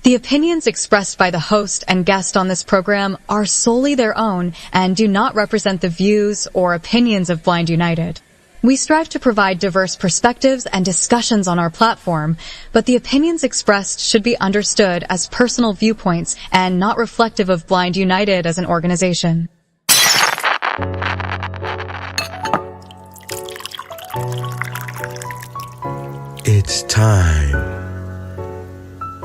The opinions expressed by the host and guest on this program are solely their own and do not represent the views or opinions of Blind United. We strive to provide diverse perspectives and discussions on our platform, but the opinions expressed should be understood as personal viewpoints and not reflective of Blind United as an organization. It's time.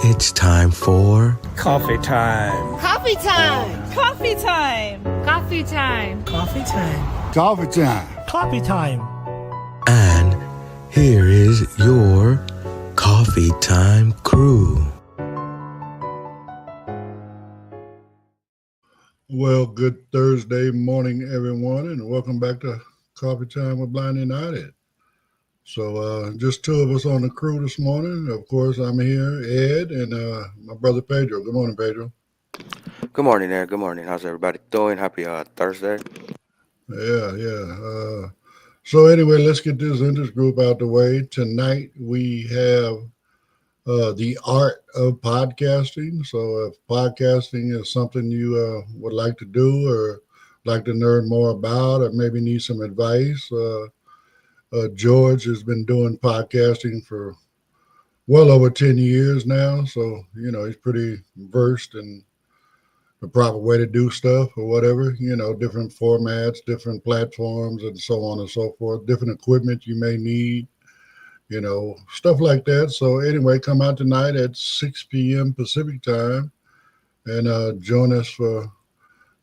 It's time for coffee time. Coffee time. Coffee time. Coffee time. Coffee time. Coffee time. Coffee time. And here is your coffee time crew. Well, good Thursday morning, everyone, and welcome back to Coffee Time with Blind United. So just two of us on the crew this morning. Of course, I'm here, Ed, and my brother Pedro. Good morning, Pedro. Good morning, Ed. Good morning. How's everybody doing? Happy Thursday. Yeah. So anyway, let's get this interest group out the way. Tonight we have the art of podcasting. So if podcasting is something you would like to do or like to learn more about or maybe need some advice, George has been doing podcasting for well over 10 years now. So, he's pretty versed in the proper way to do stuff or whatever, different formats, different platforms, and so on and so forth, different equipment you may need, stuff like that. So anyway, come out tonight at 6 p.m. Pacific time and join us for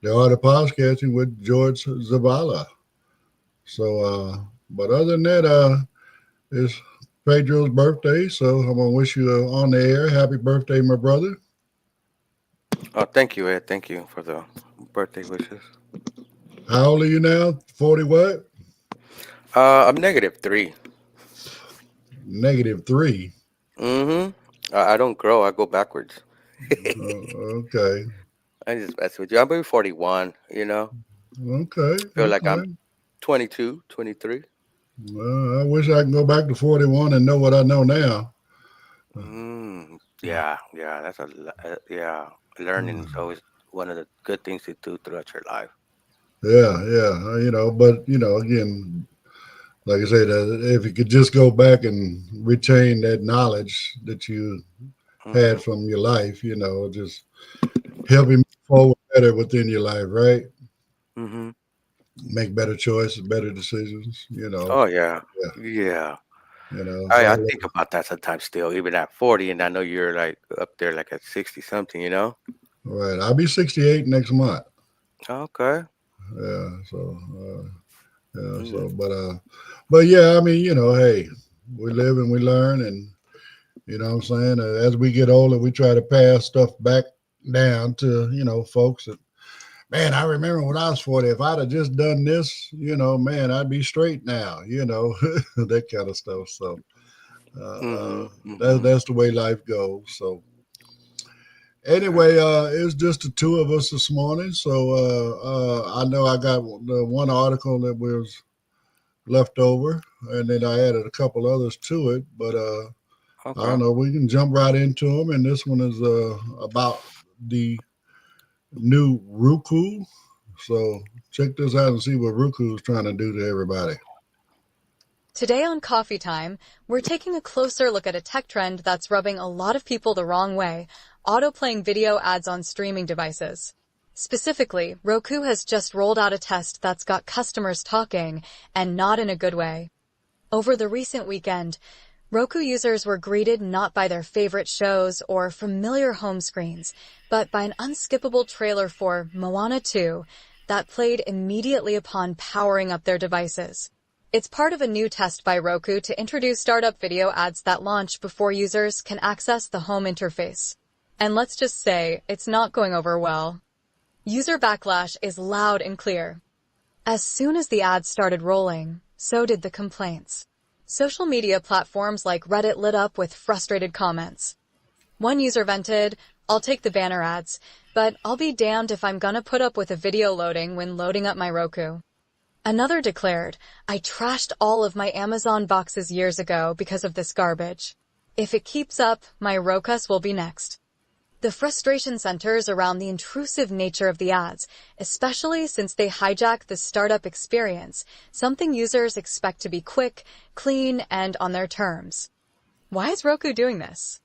the art of podcasting with George Zavala. So, but other than that, it's Pedro's birthday, so I'm going to wish you on the air. Happy birthday, my brother. Oh, thank you, Ed. Thank you for the birthday wishes. How old are you now? 40 what? I'm -3. -3? Mm-hmm. I don't grow. I go backwards. Okay. I just mess with you. I'm maybe 41, Okay. I feel like I'm 22, 23. Well, I wish I could go back to 41 and know what I know now. Yeah. That's yeah. Learning is always one of the good things to do throughout your life. Yeah. But, again, like I said, if you could just go back and retain that knowledge that you had from your life, just help you move forward better within your life, right? Mm-hmm. Make better choices, better decisions, Oh, yeah. I think about that sometimes still, even at 40, and I know you're like up there like at 60 something, Right. I'll be 68 next month. Okay. Yeah. So, but yeah, I mean, hey, we live and we learn, and what I'm saying, as we get older, we try to pass stuff back down to, folks that, man, I remember when I was 40, if I'd have just done this, man, I'd be straight now, that kind of stuff. So that's the way life goes. So anyway, it's just the two of us this morning. So I know I got the one article that was left over, and then I added a couple others to it. But I don't know, we can jump right into them. And this one is about the new Roku. So check this out and see what Roku is trying to do to everybody. Today on Coffee Time, we're taking a closer look at a tech trend that's rubbing a lot of people the wrong way: autoplaying video ads on streaming devices. Specifically, Roku has just rolled out a test that's got customers talking, and not in a good way. Over the recent weekend, Roku users were greeted not by their favorite shows or familiar home screens, but by an unskippable trailer for Moana 2 that played immediately upon powering up their devices. It's part of a new test by Roku to introduce startup video ads that launch before users can access the home interface. And let's just say, it's not going over well. User backlash is loud and clear. As soon as the ads started rolling, so did the complaints. Social media platforms like Reddit lit up with frustrated comments. One user vented, "I'll take the banner ads, but I'll be damned if I'm gonna put up with a video loading when loading up my Roku." Another declared, "I trashed all of my Amazon boxes years ago because of this garbage. If it keeps up, my Rokus will be next." The frustration centers around the intrusive nature of the ads, especially since they hijack the startup experience, something users expect to be quick, clean, and on their terms. Why is Roku doing this?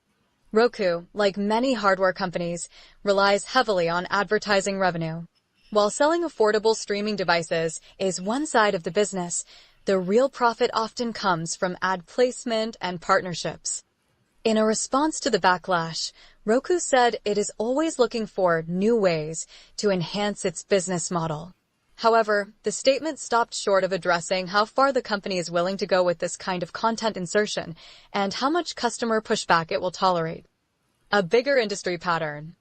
Roku, like many hardware companies, relies heavily on advertising revenue. While selling affordable streaming devices is one side of the business, the real profit often comes from ad placement and partnerships. In a response to the backlash, Roku said it is always looking for new ways to enhance its business model. However, the statement stopped short of addressing how far the company is willing to go with this kind of content insertion and how much customer pushback it will tolerate. A bigger industry pattern.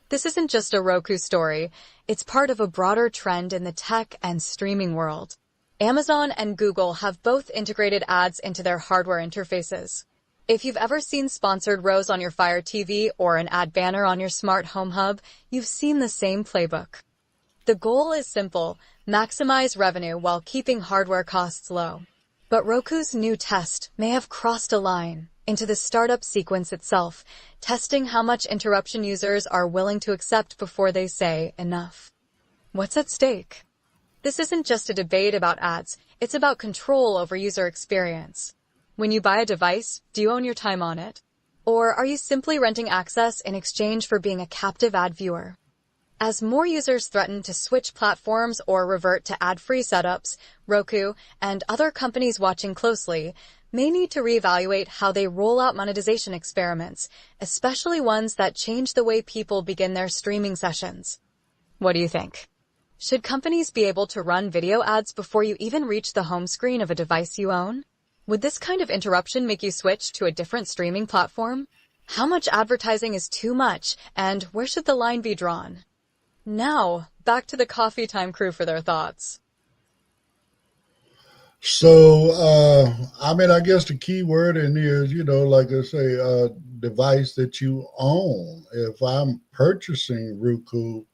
This isn't just a Roku story, it's part of a broader trend in the tech and streaming world. Amazon and Google have both integrated ads into their hardware interfaces. If you've ever seen sponsored rows on your Fire TV or an ad banner on your smart home hub, you've seen the same playbook. The goal is simple: maximize revenue while keeping hardware costs low. But Roku's new test may have crossed a line into the startup sequence itself, testing how much interruption users are willing to accept before they say enough. What's at stake? This isn't just a debate about ads, it's about control over user experience. When you buy a device, do you own your time on it? Or are you simply renting access in exchange for being a captive ad viewer? As more users threaten to switch platforms or revert to ad-free setups, Roku and other companies watching closely may need to reevaluate how they roll out monetization experiments, especially ones that change the way people begin their streaming sessions. What do you think? Should companies be able to run video ads before you even reach the home screen of a device you own? Would this kind of interruption make you switch to a different streaming platform? How much advertising is too much, and where should the line be drawn? Now, back to the Coffee Time crew for their thoughts. So, I guess the key word in here is, like I say, a device that you own. If I'm purchasing Roku,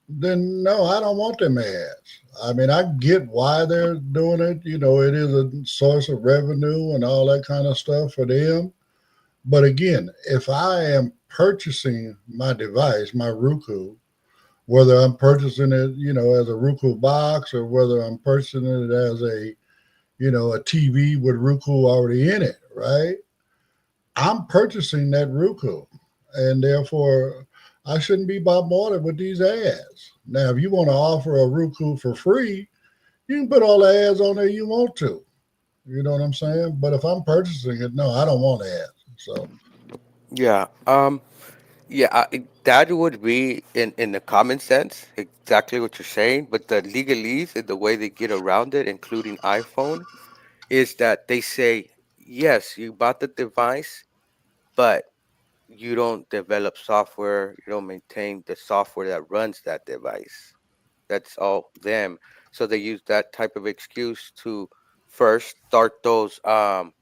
then no, I don't want them ads. I get why they're doing it. It is a source of revenue and all that kind of stuff for them. But again, if I am purchasing my device, my Roku, whether I'm purchasing it, as a Roku box or whether I'm purchasing it as a TV with Roku already in it, right? I'm purchasing that Roku, and therefore I shouldn't be bombarded with these ads. Now, if you want to offer a Roku for free, you can put all the ads on there you want to. You know what I'm saying? But if I'm purchasing it, no, I don't want ads. So, Yeah. That would be in the common sense, exactly what you're saying. But the legalese and the way they get around it, including iPhone, is that they say, yes, you bought the device, but you don't develop software, you don't maintain the software that runs that device. That's all them. So they use that type of excuse to first start those hold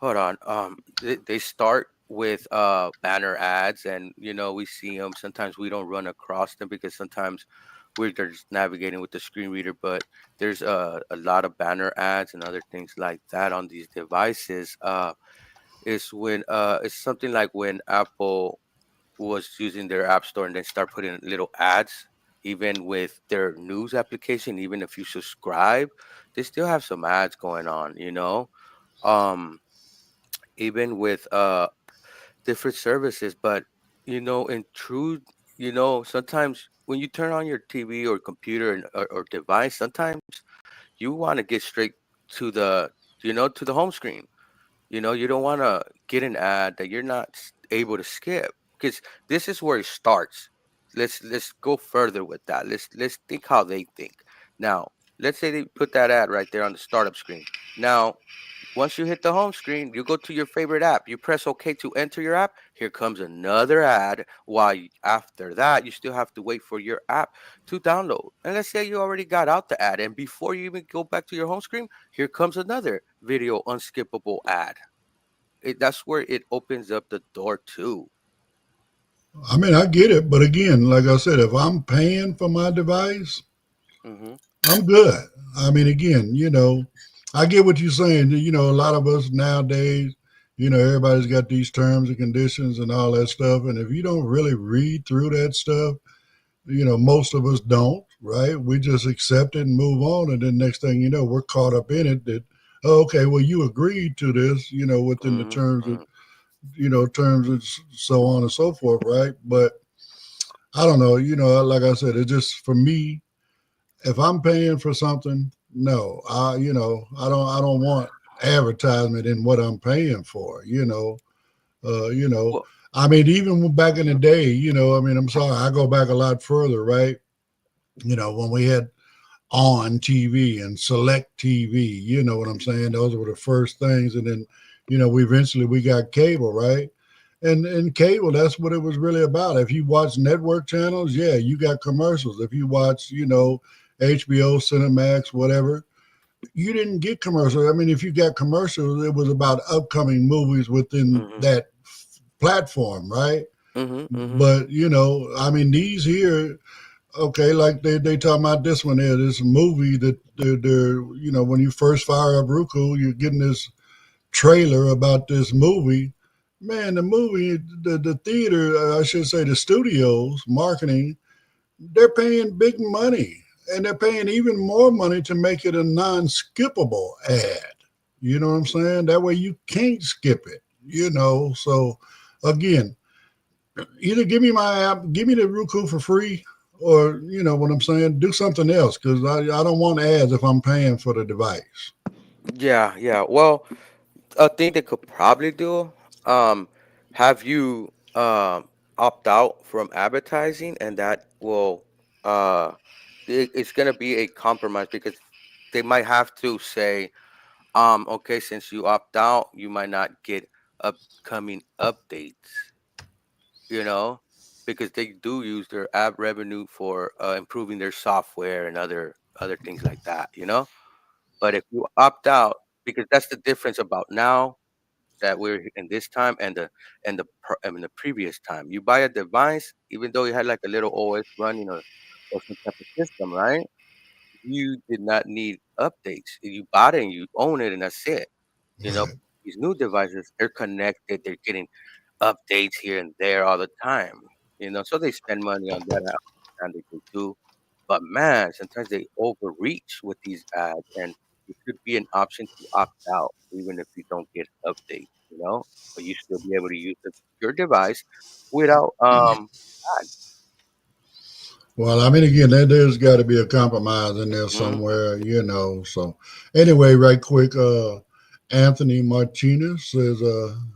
on. They start with banner ads, and we see them. Sometimes we don't run across them because sometimes we're just navigating with the screen reader. But there's a lot of banner ads and other things like that on these devices. It's something like when Apple was using their app store and then start putting little ads. Even with their news application, even if you subscribe, they still have some ads going on. Um, Even with different services. But in truth, sometimes when you turn on your TV or computer or device, sometimes you want to get straight to the home screen. You don't want to get an ad that you're not able to skip, because this is where it starts. Let's go further with that. Let's think how they think. Now, let's say they put that ad right there on the startup screen. Now, once you hit the home screen, you go to your favorite app. You press OK to enter your app. Here comes another ad. After that, you still have to wait for your app to download. And let's say you already got out the ad, and before you even go back to your home screen, here comes another video unskippable ad. That's where it opens up the door too. I get it. But again, like I said, if I'm paying for my device, Mm-hmm. I'm good. Again, I get what you're saying. A lot of us nowadays, Everybody's got these terms and conditions and all that stuff. And if you don't really read through that stuff, most of us don't, right? We just accept it and move on. And then next thing you know, we're caught up in it that, oh, okay, well, you agreed to this, within the Mm-hmm. terms of, Mm-hmm. terms and so on and so forth, right? But I don't know, like I said, it just, for me, if I'm paying for something, no, I don't want advertisement in what I'm paying for, uh, you know, Well, I mean, even back in the mhm. day, I mean, I'm sorry, I go back a lot further, right? When we had on TV and select TV, you know what I'm saying? Those were the first things. And then, we got cable, right? And cable, that's what it was really about. If you watch network channels, yeah, you got commercials. If you watch, HBO, Cinemax, whatever, you didn't get commercials. I mean, if you got commercials, it was about upcoming movies within Mhm. that platform, right? Mhm. Mhm. But I mean, these here, okay, like they talking about this one there, this movie that they're when you first fire up Roku, you're getting this trailer about this movie. Man, the movie, the theater, I should say, the studios marketing, they're paying big money, and they're paying even more money to make it a non-skippable ad. You know what I'm saying? That way you can't skip it. So again, either give me my app, give me the Roku for free, or what I'm saying, do something else because I don't want ads if I'm paying for the device. Yeah, yeah. Well, a thing they could probably do, um, have you opt out from advertising, and that will uh, it's gonna be a compromise because they might have to say, okay, since you opt out, you might not get upcoming updates, you know, because they do use their ad revenue for improving their software and other things like that, you know. But if you opt out, because that's the difference about now that we're in this time I mean the previous time. You buy a device, even though it had like a little OS running or some type of system, right? You did not need updates. You bought it and you own it, and that's it. You know, these new devices, they're connected, they're getting updates here and there all the time. You know, so they spend money on that. And they do, but man, sometimes they overreach with these ads, and it should be an option to opt out, even if you don't get updates. You know, but you still be able to use your device without ads. Well, I mean, again, there's got to be a compromise in there Mhm. somewhere, So, anyway, right quick, Anthony Martinez says,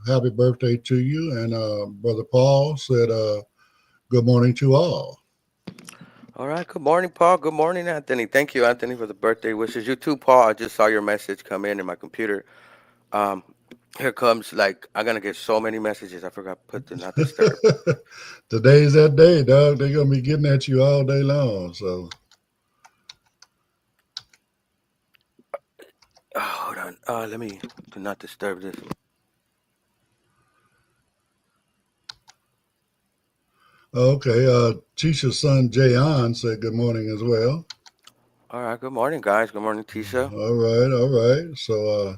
"Happy birthday to you," and brother Paul said, "Good morning to all." All right. Good morning, Paul. Good morning, Anthony. Thank you, Anthony, for the birthday wishes. You too, Paul. I just saw your message come in my computer. Um, here comes like I'm gonna get so many messages. I forgot to put the not disturb. Today's that day, dog. They're gonna be getting at you all day long. So, Oh, hold on. Let me do not disturb this. okay. Tisha's son Jayon said good morning as well. All right. Good morning, guys. Good morning, Tisha. All right, all right. So,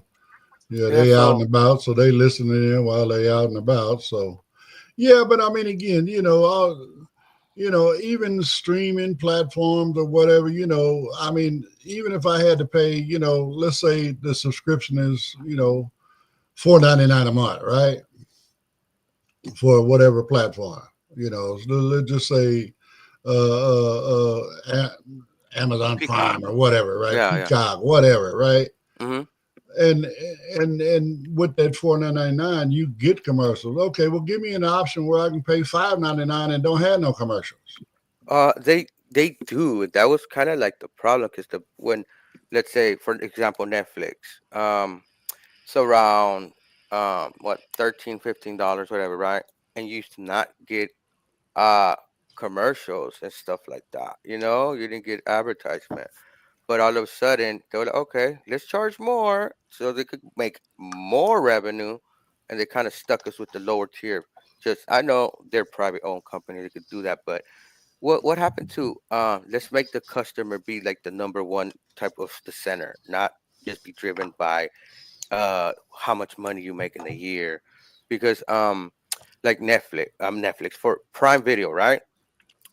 yeah, Yeah. they out and So. about, so they listening in while they out and about. So, yeah, but I mean, again, even streaming platforms or whatever, I mean, even if I had to pay, let's say the subscription is, $4.99 a month, right, for whatever platform, so let's just say, Amazon Peacock. Prime or whatever, right, Yeah. Yeah. Peacock, whatever, right, Mm-hmm. and and with that $4.99, you get commercials. Okay, well, give me an option where I can pay $5.99 and don't have no commercials. They do. That was kind of like the problem because when, let's say, for example, Netflix, it's around what $13, $15, whatever, right? And you used to not get uh commercials and stuff like that. You know, you didn't get advertisement. But all of a sudden, they were like, okay, let's charge more so they could make more revenue. And they kind of stuck us with the lower tier. Just, I know they're private owned company, they could do that. But what happened to, let's make the customer be like the number one type of the center, not just be driven by how much money you make in a year, because like Netflix for Prime Video, right?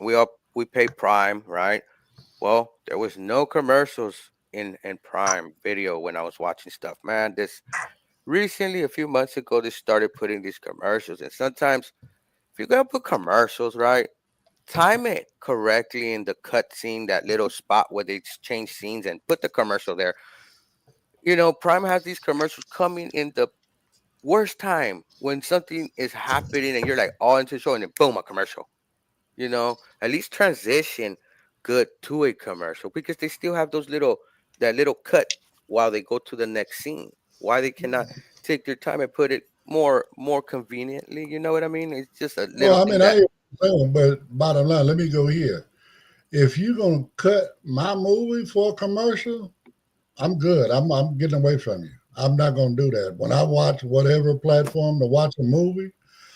We pay Prime, right? Well, there was no commercials in Prime Video when I was watching stuff. Man, this recently, a few months ago, they started putting these commercials, and sometimes if you're gonna put commercials, right, time it correctly in the cut scene, that little spot where they change scenes, and put the commercial there. Prime has these commercials coming in the worst time when something is happening and you're like all into the show, and then boom, a commercial. At least transition good to a commercial, because they still have that little cut while they go to the next scene. Why they cannot take their time and put it more conveniently? You know what I mean? It's just a Well, little I thing mean, I that. hear what you're saying, but bottom line, let me go here. If you're gonna cut my movie for a commercial, I'm good. I'm getting away from you. I'm not gonna do that. When I watch whatever platform to watch a movie,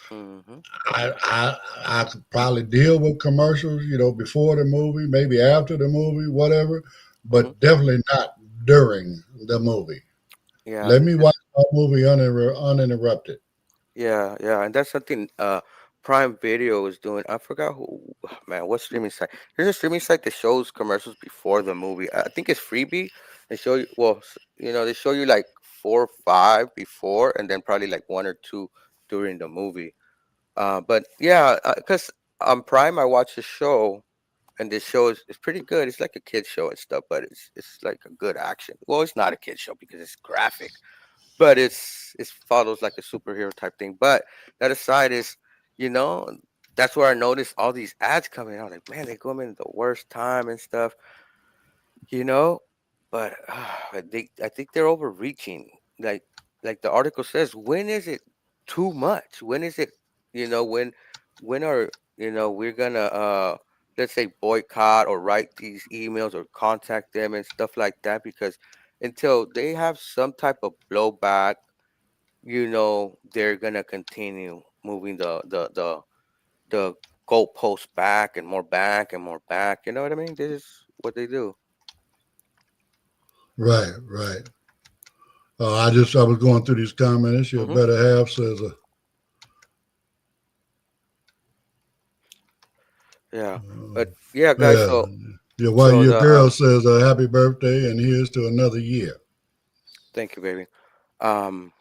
Hmm. I could probably deal with commercials, before the movie, maybe after the movie, whatever, Hmm. but definitely not during the movie. Yeah, Let me watch my movie uninterrupted. yeah, and that's something Prime Video is doing. I forgot who, man, what streaming site? There's a streaming site that shows commercials before the movie. I think it's Freebie. They show you, well, they show you like 4 or 5 before, and then probably like 1 or 2 during the movie. But yeah, because on Prime I watch a show, and this show is pretty good. It's like a kid show and stuff, but it's like a good action. Well, it's not a kid show because it's graphic, but it follows like a superhero type thing. But that aside is, you know, that's where I noticed all these ads coming out. Like, man, they come in at the worst time and stuff, you know. But I think they're overreaching. Like the article says, when is it too much? When is it, when are we're gonna let's say boycott or write these emails or contact them and stuff like that, because until they have some type of blowback, they're gonna continue moving the goalpost back and more back and more back. You know what I mean? This is what they do. Right, right. I was going through these comments. Your Hmm. better half says, Yeah, but yeah, guys. yeah, So your the girl says, happy birthday, and here's to another year. thank you, baby. Um,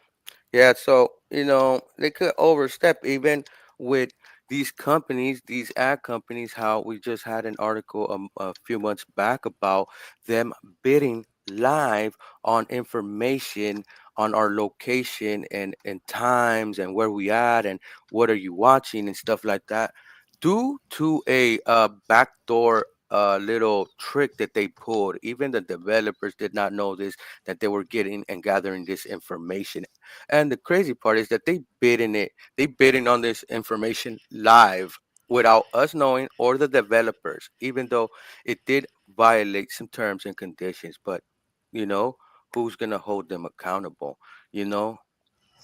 Yeah, so they could overstep even with these companies, these ad companies. How we just had an article a few months back about them bidding live on information on our location and times and where we at and what are you watching and stuff like that, due to a backdoor little trick that they pulled. Even the developers did not know this, that they were getting and gathering this information. And the crazy part is that they bidding on this information live without us knowing, or the developers, even though it did violate some terms and conditions. But you know, who's gonna hold them accountable? You know?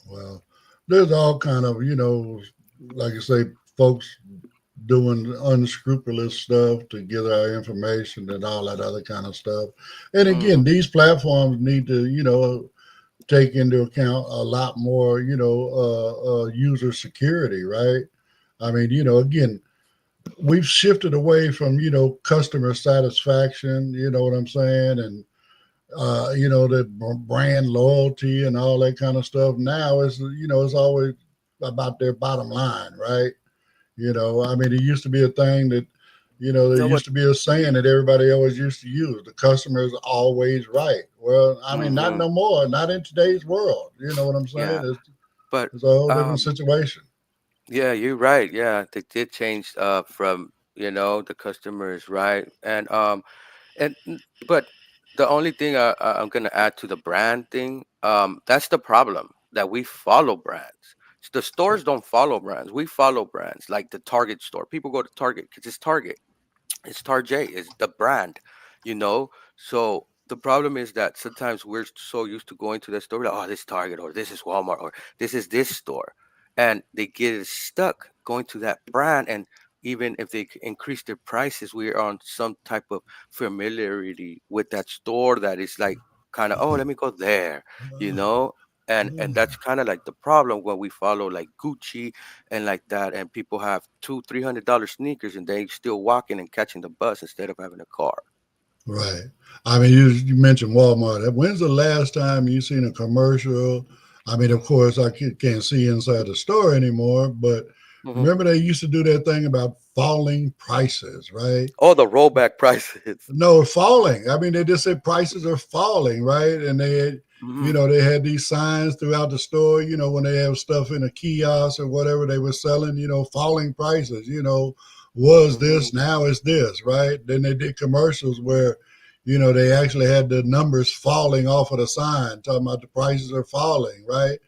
Well, there's all kind of, like you say, folks doing unscrupulous stuff to get our information and all that other kind of stuff. And Hmm. again, these platforms need to, take into account a lot more, user security, right? I mean, again, we've shifted away from, customer satisfaction, you know what I'm saying? And, the brand loyalty and all that kind of stuff. Now it's always about their bottom line, right? I mean, it used to be a thing that, there No, but used to be a saying that everybody always used to use: the customer is always right. Well, I mean, not hmm no more, not in today's world. You know what I'm saying? yeah, but It's a whole different um, situation. yeah, you're right. Yeah, they did change from the customer is right, but the only thing I'm gonna add to the brand thing, that's the problem, that we follow brands. The stores don't follow brands. We follow brands, like the Target store. People go to Target because it's Target. It's Tarjay, it's the brand, you know. So the problem is that sometimes we're so used to going to the store, like, oh, this Target, or this is Walmart, or this is this store, and they get stuck going to that brand. And even if they increase their prices, we're on some type of familiarity with that store that is like kind of, oh, let me go there, you know. And that's kind of like the problem when we follow like Gucci and like that, and people have $200-300 sneakers, and they still walking and catching the bus instead of having a car. Right. I mean, you mentioned Walmart. When's the last time you seen a commercial? I mean, of course, I can't see inside the store anymore, but Hmm. remember they used to do that thing about falling prices, right? Oh, the rollback prices. No, falling. I mean, they just said prices are falling, right? And they had, Hmm. they had these signs throughout the store, when they have stuff in a kiosk or whatever they were selling, falling prices, was Hmm. this, now it's this, right? Then they did commercials where, they actually had the numbers falling off of the sign, talking about the prices are falling, right?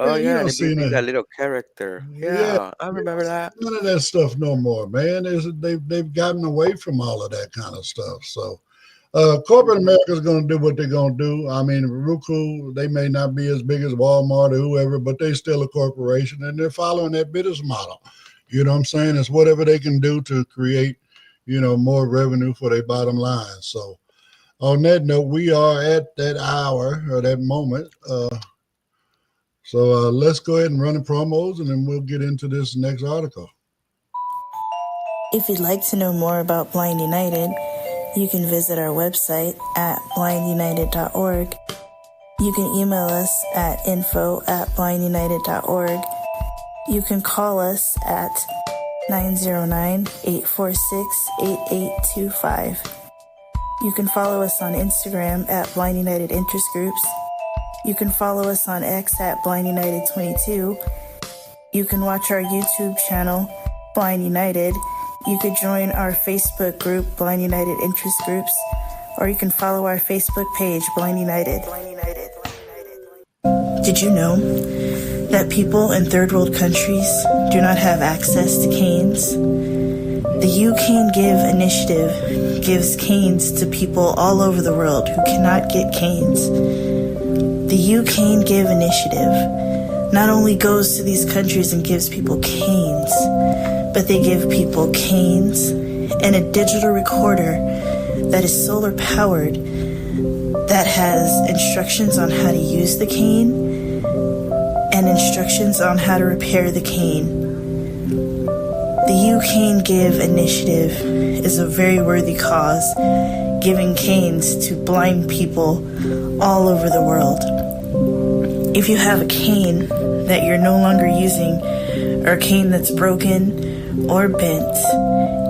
Oh Man, you yeah, and don't it be see being that no, little character. yeah, Yeah, I you don't remember see that. none of that stuff no more, man. They've gotten away from all of that kind of stuff. So, corporate Hmm. America is going to do what they're going to do. I mean, Roku, they may not be as big as Walmart or whoever, but they're still a corporation and they're following that business model. You know what I'm saying? It's whatever they can do to create, more revenue for their bottom line. So, on that note, we are at that hour or that moment. So, let's go ahead and run the promos and then we'll get into this next article. If you'd like to know more about Blind United, you can visit our website at blindunited.org. You can email us at info@blindunited.org. You can call us at 909-846-8825. You can follow us on Instagram at Blind United Interest Groups. You can follow us on X at Blind United 22. You can watch our YouTube channel, Blind United. You could join our Facebook group, Blind United Interest Groups, or you can follow our Facebook page, Blind United. Did you know that people in third world countries do not have access to canes? The You Can Give initiative gives canes to people all over the world who cannot get canes. The You Can Give initiative not only goes to these countries and gives people canes, but they give people canes and a digital recorder that is solar powered that has instructions on how to use the cane and instructions on how to repair the cane. The You Can Give initiative is a very worthy cause, giving canes to blind people all over the world. If you have a cane that you're no longer using, or a cane that's broken or bent,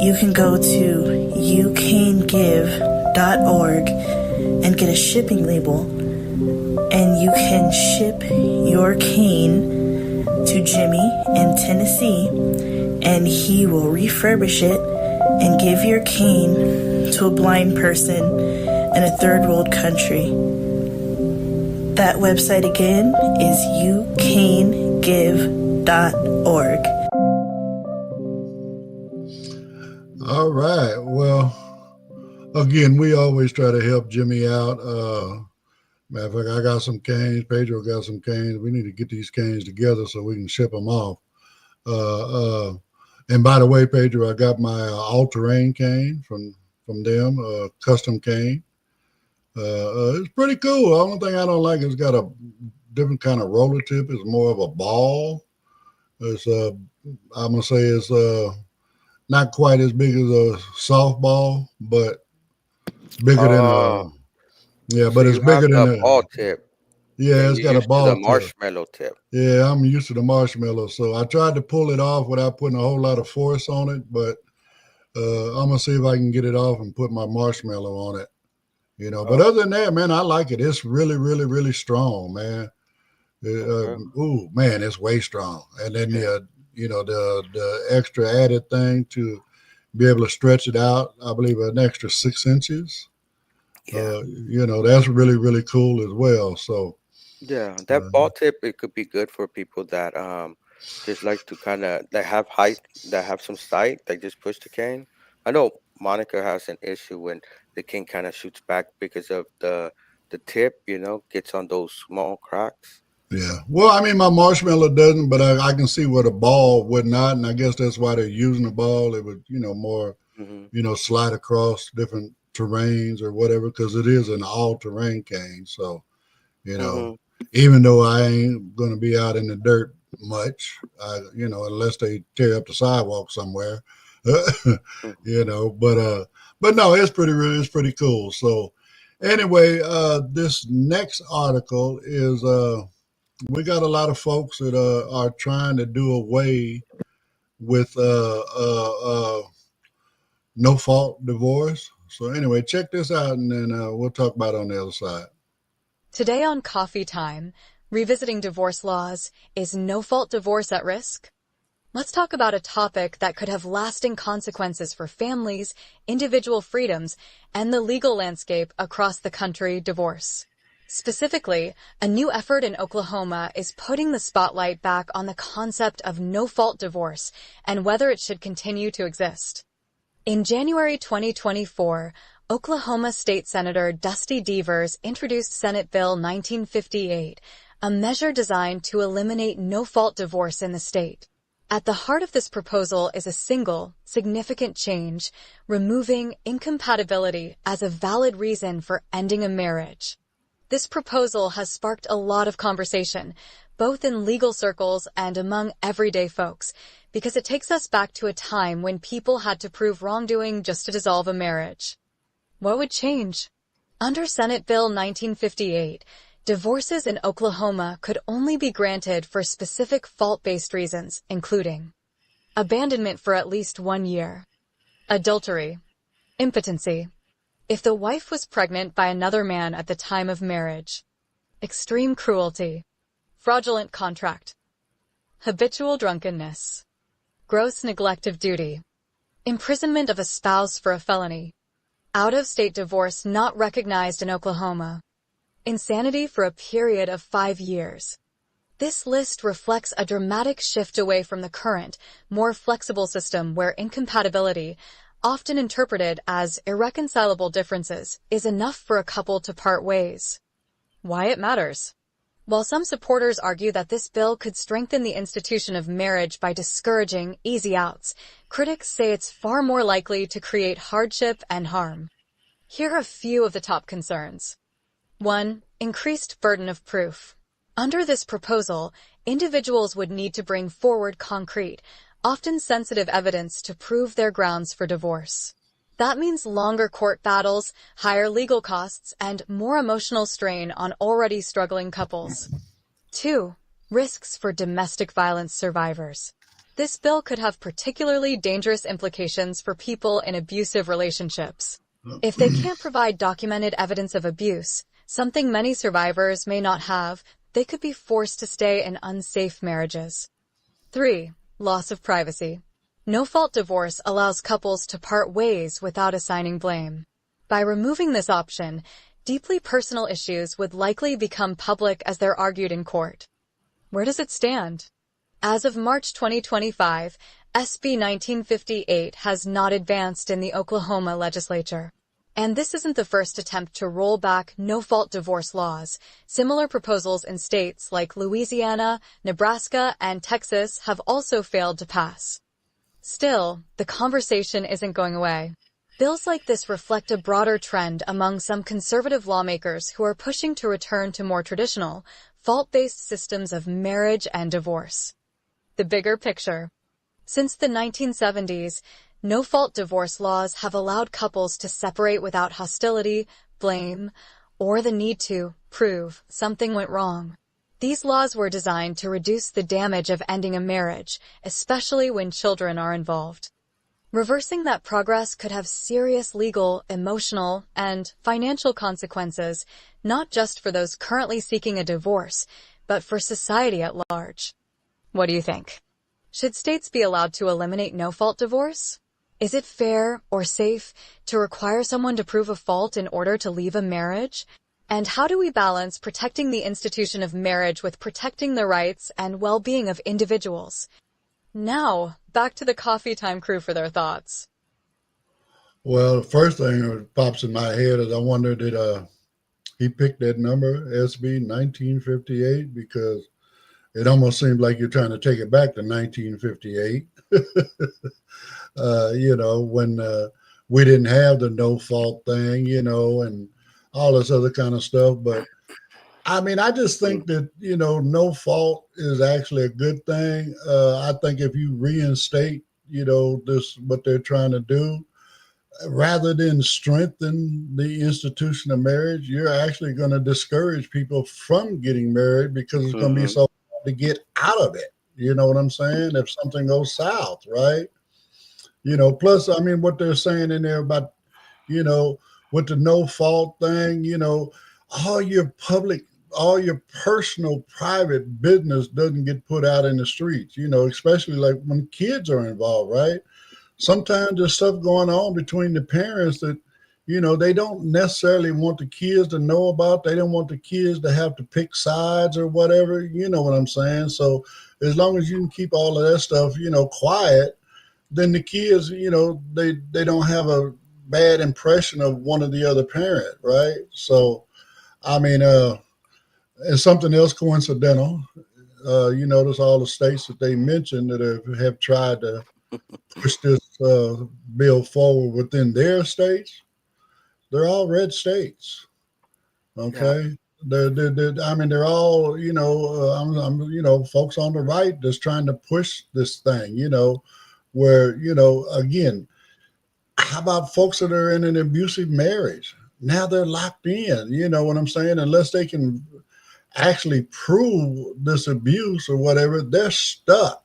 you can go to youcangive.org and get a shipping label, and you can ship your cane to Jimmy in Tennessee, and he will refurbish it and give your cane to a blind person in a third world country. That website again is youcangive.org. All right. Well, again, we always try to help Jimmy out. Matter of fact, I got some canes. Pedro got some canes. We need to get these canes together so we can ship them off. And by the way, Pedro, I got my all-terrain cane from them, custom cane. It's pretty cool. The only thing I don't like is it's got a different kind of roller tip. It's more of a ball. It's I'm gonna say it's not quite as big as a softball, but bigger than Oh, so but it's you have bigger than the a ball tip, yeah. and It's you're got a used to the ball tip. marshmallow tip. Yeah, I'm used to the marshmallow, so I tried to pull it off without putting a whole lot of force on it, but I'm gonna see if I can get it off and put my marshmallow on it. But Oh, other than that, man, I like it. It's really, really, really strong, man. okay. Ooh, man, it's way strong. And then Yeah. the extra added thing to be able to stretch it out, I believe an extra 6 inches. Yeah. That's really, really cool as well. So Yeah, uh, that ball tip, it could be good for people that just like to kind of that have height, that have some sight, that just push the cane. I know Monica has an issue when the cane kind of shoots back because of the tip, gets on those small cracks. yeah. Well, I mean, my marshmallow doesn't, but I can see where the ball would not, and I guess that's why they're using the ball. It would, more, Hmm. slide across different terrains or whatever, because it is an all-terrain cane. So, you know, Hmm. even though I ain't going to be out in the dirt much, unless they tear up the sidewalk somewhere, but no, it's pretty cool. So anyway, this next article is, we got a lot of folks that are trying to do away with no fault divorce. So anyway, check this out, and then we'll talk about it on the other side. Today on Coffee Time, revisiting divorce laws, is no-fault divorce at risk? Let's talk about a topic that could have lasting consequences for families, individual freedoms, and the legal landscape across the country: divorce. Specifically, a new effort in Oklahoma is putting the spotlight back on the concept of no-fault divorce and whether it should continue to exist. In January 2024, Oklahoma State Senator Dusty Devers introduced Senate Bill 1958, a measure designed to eliminate no-fault divorce in the state. At the heart of this proposal is a single, significant change, removing incompatibility as a valid reason for ending a marriage. This proposal has sparked a lot of conversation, both in legal circles and among everyday folks, because it takes us back to a time when people had to prove wrongdoing just to dissolve a marriage. What would change? Under Senate Bill 1958, divorces in Oklahoma could only be granted for specific fault-based reasons, including abandonment for at least 1 year, adultery, impotency, if the wife was pregnant by another man at the time of marriage, extreme cruelty, fraudulent contract, habitual drunkenness, gross neglect of duty, imprisonment of a spouse for a felony, out-of-state divorce not recognized in Oklahoma, insanity for a period of 5 years. This list reflects a dramatic shift away from the current, more flexible system where incompatibility, often interpreted as irreconcilable differences, is enough for a couple to part ways. Why it matters. While some supporters argue that this bill could strengthen the institution of marriage by discouraging easy outs, critics say it's far more likely to create hardship and harm. Here are a few of the top concerns. 1. Increased burden of proof. Under this proposal, individuals would need to bring forward concrete, often sensitive evidence to prove their grounds for divorce. That means longer court battles, higher legal costs, and more emotional strain on already struggling couples. 2. Risks for domestic violence survivors. This bill could have particularly dangerous implications for people in abusive relationships. If they can't provide documented evidence of abuse, something many survivors may not have, they could be forced to stay in unsafe marriages. 3. Loss of privacy. No-fault divorce allows couples to part ways without assigning blame. By removing this option, deeply personal issues would likely become public as they're argued in court. Where does it stand? As of March 2025, SB 1958 has not advanced in the Oklahoma legislature. And this isn't the first attempt to roll back no-fault divorce laws. Similar proposals in states like Louisiana, Nebraska, and Texas have also failed to pass. Still, the conversation isn't going away. Bills like this reflect a broader trend among some conservative lawmakers who are pushing to return to more traditional, fault-based systems of marriage and divorce. The bigger picture. Since the 1970s, no-fault divorce laws have allowed couples to separate without hostility, blame, or the need to prove something went wrong. These laws were designed to reduce the damage of ending a marriage, especially when children are involved. Reversing that progress could have serious legal, emotional, and financial consequences, not just for those currently seeking a divorce, but for society at large. What do you think? Should states be allowed to eliminate no-fault divorce? Is it fair or safe to require someone to prove a fault in order to leave a marriage? And how do we balance protecting the institution of marriage with protecting the rights and well-being of individuals? Now, back to the Coffee Time crew for their thoughts. Well, the first thing that pops in my head is I wonder did he pick that number, SB 1958, because it almost seems like you're trying to take it back to 1958. When we didn't have the no fault thing, and all this other kind of stuff. But I mean, I just think that, no fault is actually a good thing. I think if you reinstate, this, what they're trying to do, rather than strengthen the institution of marriage, you're actually going to discourage people from getting married because it's going to be Mm-hmm. so hard to get out of it. You know what I'm saying? If something goes south, right? Plus, I mean, what they're saying in there about, you know, with the no fault thing, all your public, all your personal, private business doesn't get put out in the streets, especially like when kids are involved, right? Sometimes there's stuff going on between the parents that, they don't necessarily want the kids to know about. They don't want the kids to have to pick sides or whatever. You know what I'm saying? So as long as you can keep all of that stuff, quiet, then the kids, they don't have a bad impression of one or the other parent, right? So, I mean, and something else coincidental, you notice all the states that they mentioned that have tried to push this bill forward within their states, they're all red states. Yeah. Okay. I mean, they're all, folks on the right that's trying to push this thing, where, again, how about folks that are in an abusive marriage? Now they're locked in, you know what I'm saying? Unless they can actually prove this abuse or whatever, they're stuck.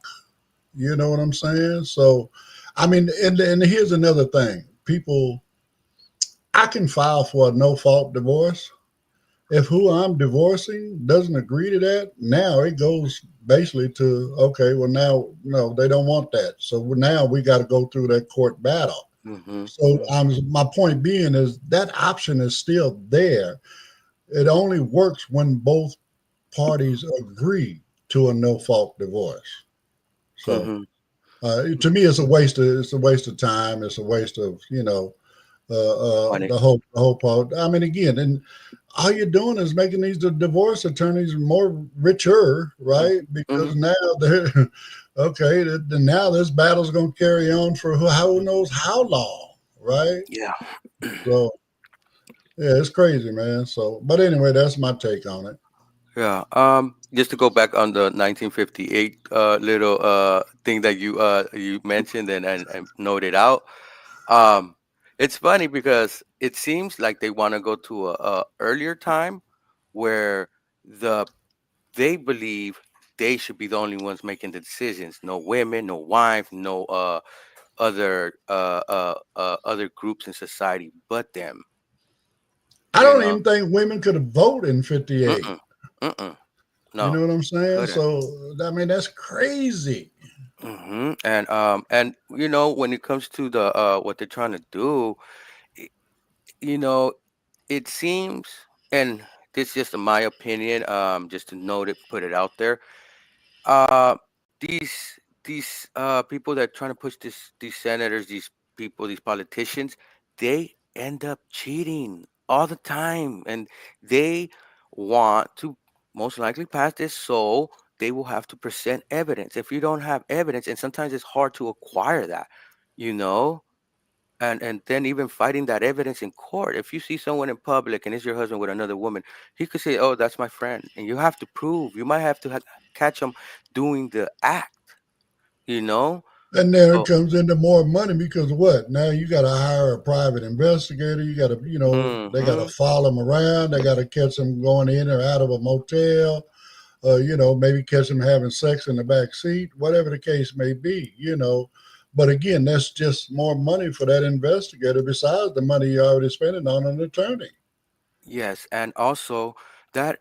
You know what I'm saying? So, I mean, and here's another thing. People, I can file for a no fault divorce. If who I'm divorcing doesn't agree to that, now it goes basically to, okay, well, now, no, they don't want that. So now we got to go through that court battle. Mm-hmm. So my point being is that option is still there. It only works when both parties agree to a no fault divorce. So Mm-hmm. to me, it's a waste of time. It's a waste of Funny. the whole part. I mean, again, and all you're doing is making these divorce attorneys more richer, right? Mm-hmm. Because now they're okay. Now this battle's going to carry on for who knows how long, right? Yeah. So yeah, it's crazy, man. So, but anyway, that's my take on it. Yeah. Just to go back on the 1958 little thing that you mentioned and noted out. Um, it's funny because it seems like they want to go to a earlier time where the they believe they should be the only ones making the decisions. No women, no wife, no other groups in society but them. I You don't know. even think women could have voted in '58. Mm-mm. Mm-mm. You know No, what I'm saying? couldn't. So I mean, that's crazy. And when it comes to the what they're trying to do, i- you know, it seems, and this is just my opinion, just to note it, put it out there. Uh, these people that are trying to push these senators, these people, these politicians, they end up cheating all the time, and they want to most likely pass this, so they will have to present evidence. If you don't have evidence, and sometimes it's hard to acquire that, you know. And then even fighting that evidence in court. If you see someone in public and it's your husband with another woman, he could say, "Oh, that's my friend," and you have to prove. You might have to catch him doing the act. You know. And then it So, comes into more money because what? Now you got to hire a private investigator. You got to, they got to hmm follow them around. They got to catch them going in or out of a motel. Maybe catch them having sex in the back seat, whatever the case may be. But again, that's just more money for that investigator besides the money you're already spending on an attorney. yes, and also that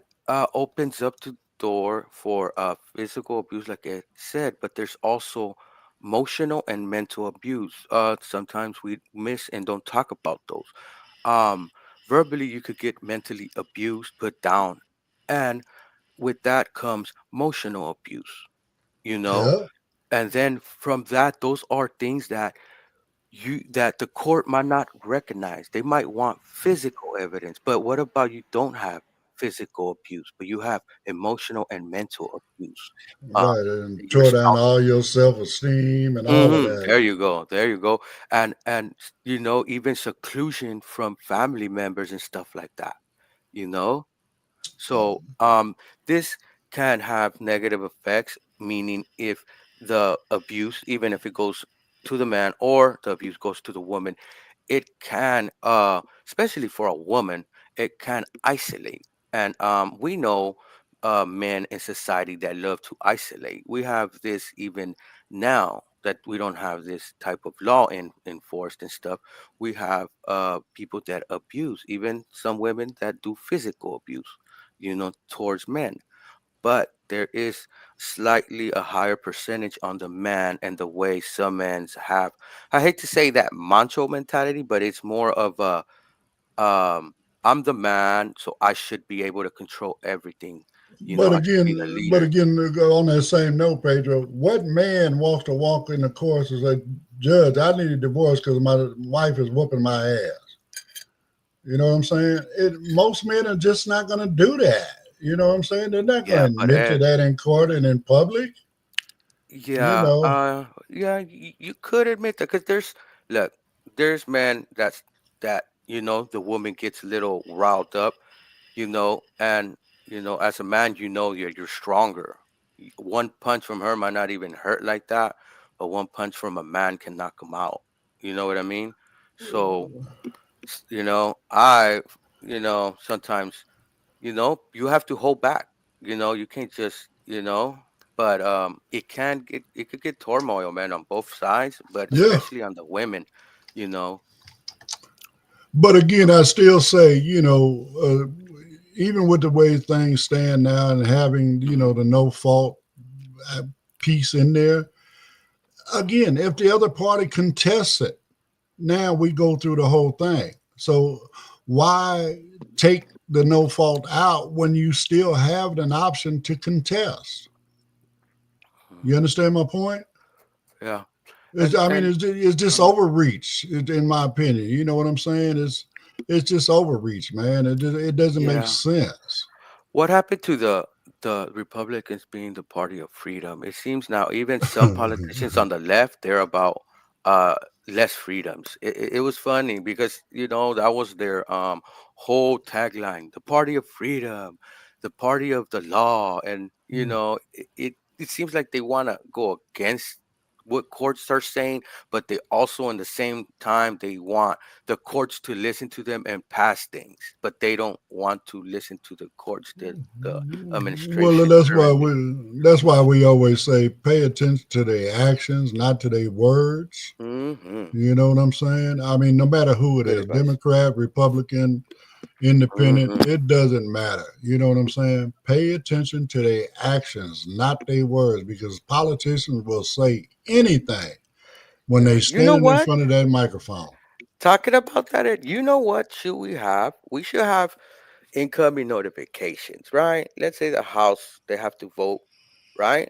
opens up the door for physical abuse, like I said. But there's also emotional and mental abuse. Sometimes we miss and don't talk about those. Um, Verbally, you could get mentally abused, put down, and with that comes emotional abuse. You know, Yeah. and then from that, those are things that the court might not recognize. They might want physical evidence, but what about you don't have physical abuse, but you have emotional and mental abuse? Uh, Right. And your tore down spouse. all your self esteem and all of that. There you go. There you go. And even seclusion from family members and stuff like that. You know. So this can have negative effects, meaning if the abuse, even if it goes to the man or the abuse goes to the woman, it can, especially for a woman, it can isolate. And we know men in society that love to isolate. We have this even now that we don't have this type of law enforced and stuff. We have people that abuse, even some women that do physical abuse, towards men. But there is slightly a higher percentage on the man and the way some men have, I hate to say that macho mentality, but it's more of a um I'm the man, so I should be able to control everything. But I should be the again, but leader. again, on that same note, Pedro, what man wants to walk in the course and say, "Judge, I need a divorce because my wife is whooping my ass"? You know what I'm saying? Most men are just not going to do that. You know what I'm saying? They're not going to Yeah, but admit to that in court and in public. You yeah, know, yeah, you could admit that because look, there's men that the woman gets a little riled up, and as a man, you're stronger. One punch from her might not even hurt like that, but one punch from a man can knock him out. You know what I mean? So, sometimes, you have to hold back. You can't just, but it could get turmoil, man, on both sides, but yeah. especially on the women, you know. But again, I still say, even with the way things stand now and having, Mhm. the no fault uh, piece in there, again, if the other party contests it, now we go through the whole thing. So why take the no fault out when you still have an option to contest? You Mhm. understand my point? Yeah. I mean, And it's just mhm. overreach, in my opinion. You know what I'm saying? It's just overreach, man. It doesn't make Yeah. sense. What happened to the Republicans being the party of freedom? It seems now even some politicians on the left, they're about uh less freedoms. It was funny because that was their whole tagline, the party of freedom, the party of the law, and it seems like they want to go against what courts are saying, but they also in the same time they want the courts to listen to them and pass things, but they don't want to listen to the courts, the Well, administration currently. that's why we always say pay attention to their actions, not to their words. Hmm. You know what I'm saying? I mean, no matter who it Good is, advice. Democrat, Republican, independent, Hmm. it doesn't matter. You know what I'm saying? Pay attention to their actions, not their words, because politicians will say anything when Yeah. they You know standing in what? front of that microphone. Talking about that, you know what should we have? We should have incoming notifications, right? Let's say the House, they have to vote, right?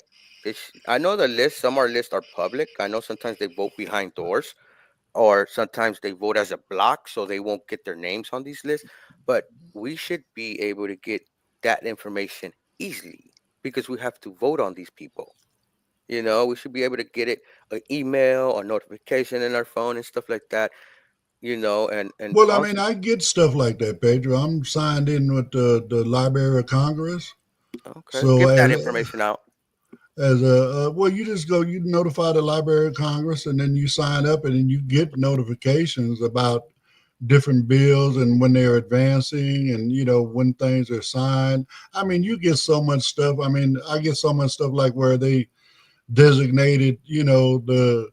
I know the list, some our lists are public. I know sometimes they vote behind doors, or sometimes they vote as a block so they won't get their names on these lists. But we should be able to get that information easily because we have to vote on these people. We should be able to get it an email or notification in our phone and stuff like that. And Well, I mean, also, I get stuff like that, Pedro. I'm signed in with the Library of Congress. okay, So give that information out. as a well, you just go, you notify the Library of Congress, and then you sign up, and then you get notifications about different bills and when they're advancing, and when things are signed. I mean, you get so much stuff. I mean, I get so much stuff like where they designated, the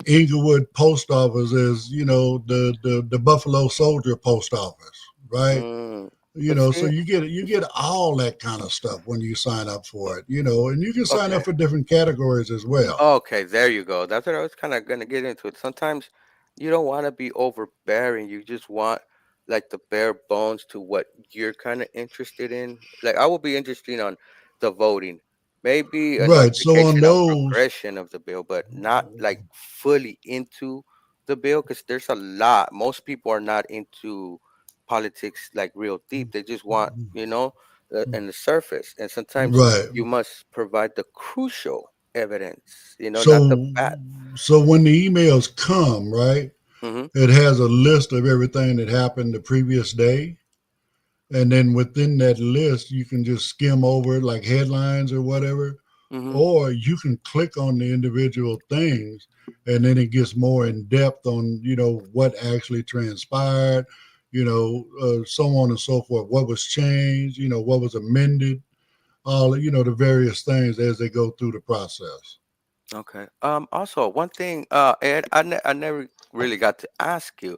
Inglewood post office as, the Buffalo Soldier post office, right? Mm, but So see, you get all that kind of stuff when you sign up for it, and you can sign up okay. for different categories as well. Okay, there you go. That's what I was kind of gonna get into it. Sometimes you don't want to be overbearing. You just want like the bare bones to what you're kind of interested in. Like I will be interested on the voting, maybe a Right. So on notification on those, progression of the bill, but not like fully into the bill because there's a lot. Most people are not into politics like real deep. They just want, in the surface, and sometimes right. you must provide the crucial evidence, not the So bad. so when the emails come, right, Hmm. it has a list of everything that happened the previous day. And then within that list, you can just skim over it like headlines or whatever, or you can click on the individual things, and then it gets more in depth on, what actually transpired, so on and so forth, what was changed, what was amended, all, the various things as they go through the process. Okay. Also, one thing, Ed, I never really got to ask you.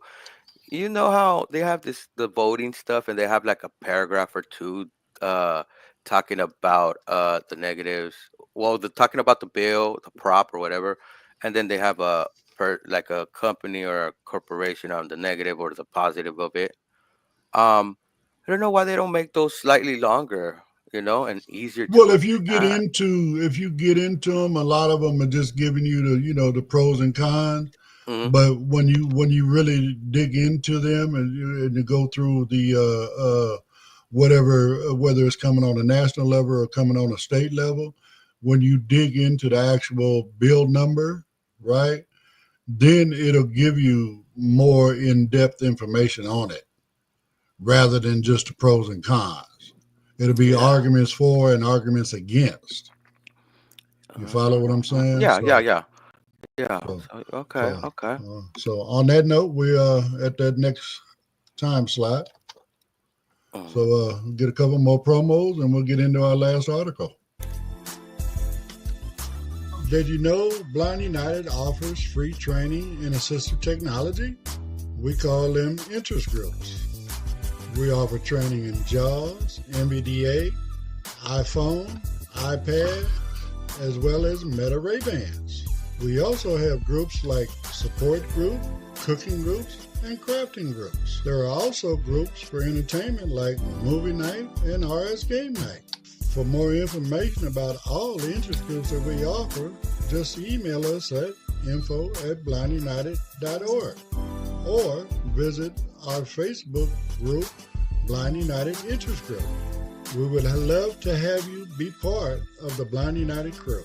You know how they have the voting stuff, and they have like a paragraph or two, talking about the negatives. Well, the talking about the bill, the prop or whatever, and then they have like a company or a corporation on the negative or the positive of it. I don't know why they don't make those slightly longer, and easier Well, to if you get understand. into them, a lot of them are just giving you the pros and cons. Hmm. But when you really dig into them and you go through the whatever, whether it's coming on a national level or coming on a state level, when you dig into the actual bill number, right, then it'll give you more in-depth information on it rather than just the pros and cons. It'll be Yeah. arguments for and arguments against. You follow what I'm saying? Yeah. Yeah. Yeah. Yeah. So, So, okay. so, Okay. so on that note, we are at that next time slot. Mhm. So get a couple more promos and we'll get into our last article. Did you know Blind United offers free training in assistive technology? We call them interest groups. We offer training in JAWS, NVDA, iPhone, iPad, as well as Meta Ray-Bans. We also have groups like support group, cooking groups, and crafting groups. There are also groups for entertainment like movie night and RS game night. For more information about all the interest groups that we offer, just email us at info@blindunited.org or visit our Facebook group, Blind United Interest Group. We would love to have you be part of the Blind United crew.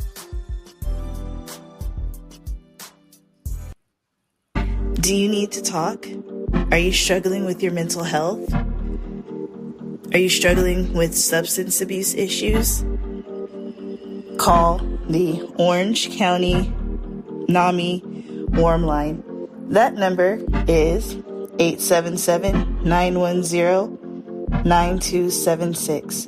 Do you need to talk? Are you struggling with your mental health? Are you struggling with substance abuse issues? Call the Orange County NAMI Warm Line. That number is 877-910-9276.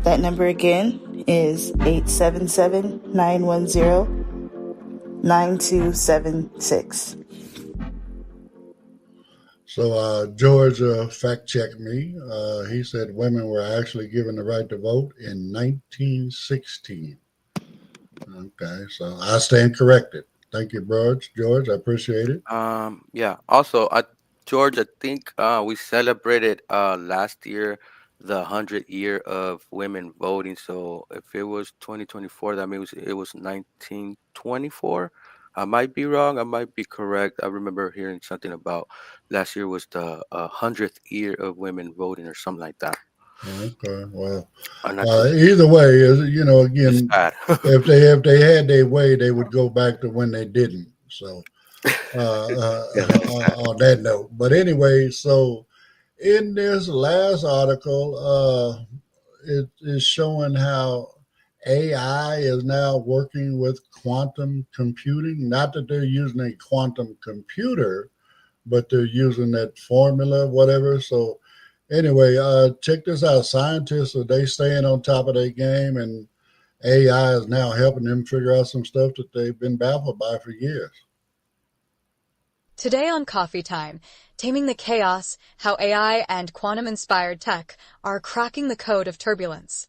That number again is 877-910-9276. So George fact-checked me. He said women were actually given the right to vote in 1916. Okay, so I stand corrected. Thank you, George. I appreciate it. Yeah. Also, George, I think we celebrated last year the 100th year of women voting. So if it was 2024, that means it was 1924. I might be wrong. I might be correct. I remember hearing something about last year was the 100th year of women voting or something like that. Okay, well, I'm not too either way, It's again, bad. if they had their way, they would go back to when they didn't. So Yeah, that's sad. on that note, but anyway, so in this last article, it is showing how AI is now working with quantum computing. Not that they're using a quantum computer, but they're using that formula, whatever. So anyway, check this out. Scientists they staying on top of their game, and AI is now helping them figure out some stuff that they've been baffled by for years. Today on Coffee Time, taming the chaos, how AI and quantum-inspired tech are cracking the code of turbulence.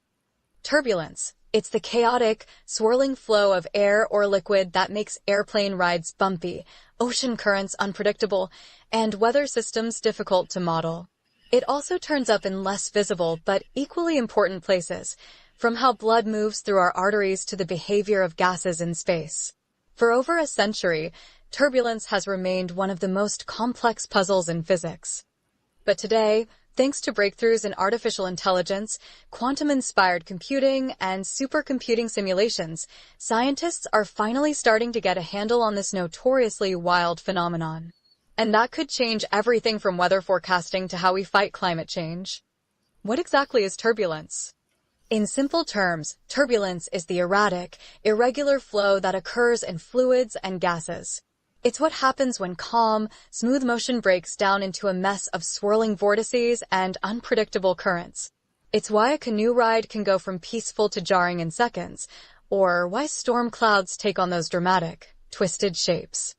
Turbulence. It's the chaotic, swirling flow of air or liquid that makes airplane rides bumpy, ocean currents unpredictable, and weather systems difficult to model. It also turns up in less visible but equally important places, from how blood moves through our arteries to the behavior of gases in space. For over a century, turbulence has remained one of the most complex puzzles in physics. But today, thanks to breakthroughs in artificial intelligence, quantum-inspired computing, and supercomputing simulations, scientists are finally starting to get a handle on this notoriously wild phenomenon. And that could change everything from weather forecasting to how we fight climate change. What exactly is turbulence? In simple terms, turbulence is the erratic, irregular flow that occurs in fluids and gases. It's what happens when calm, smooth motion breaks down into a mess of swirling vortices and unpredictable currents. It's why a canoe ride can go from peaceful to jarring in seconds, or why storm clouds take on those dramatic, twisted shapes.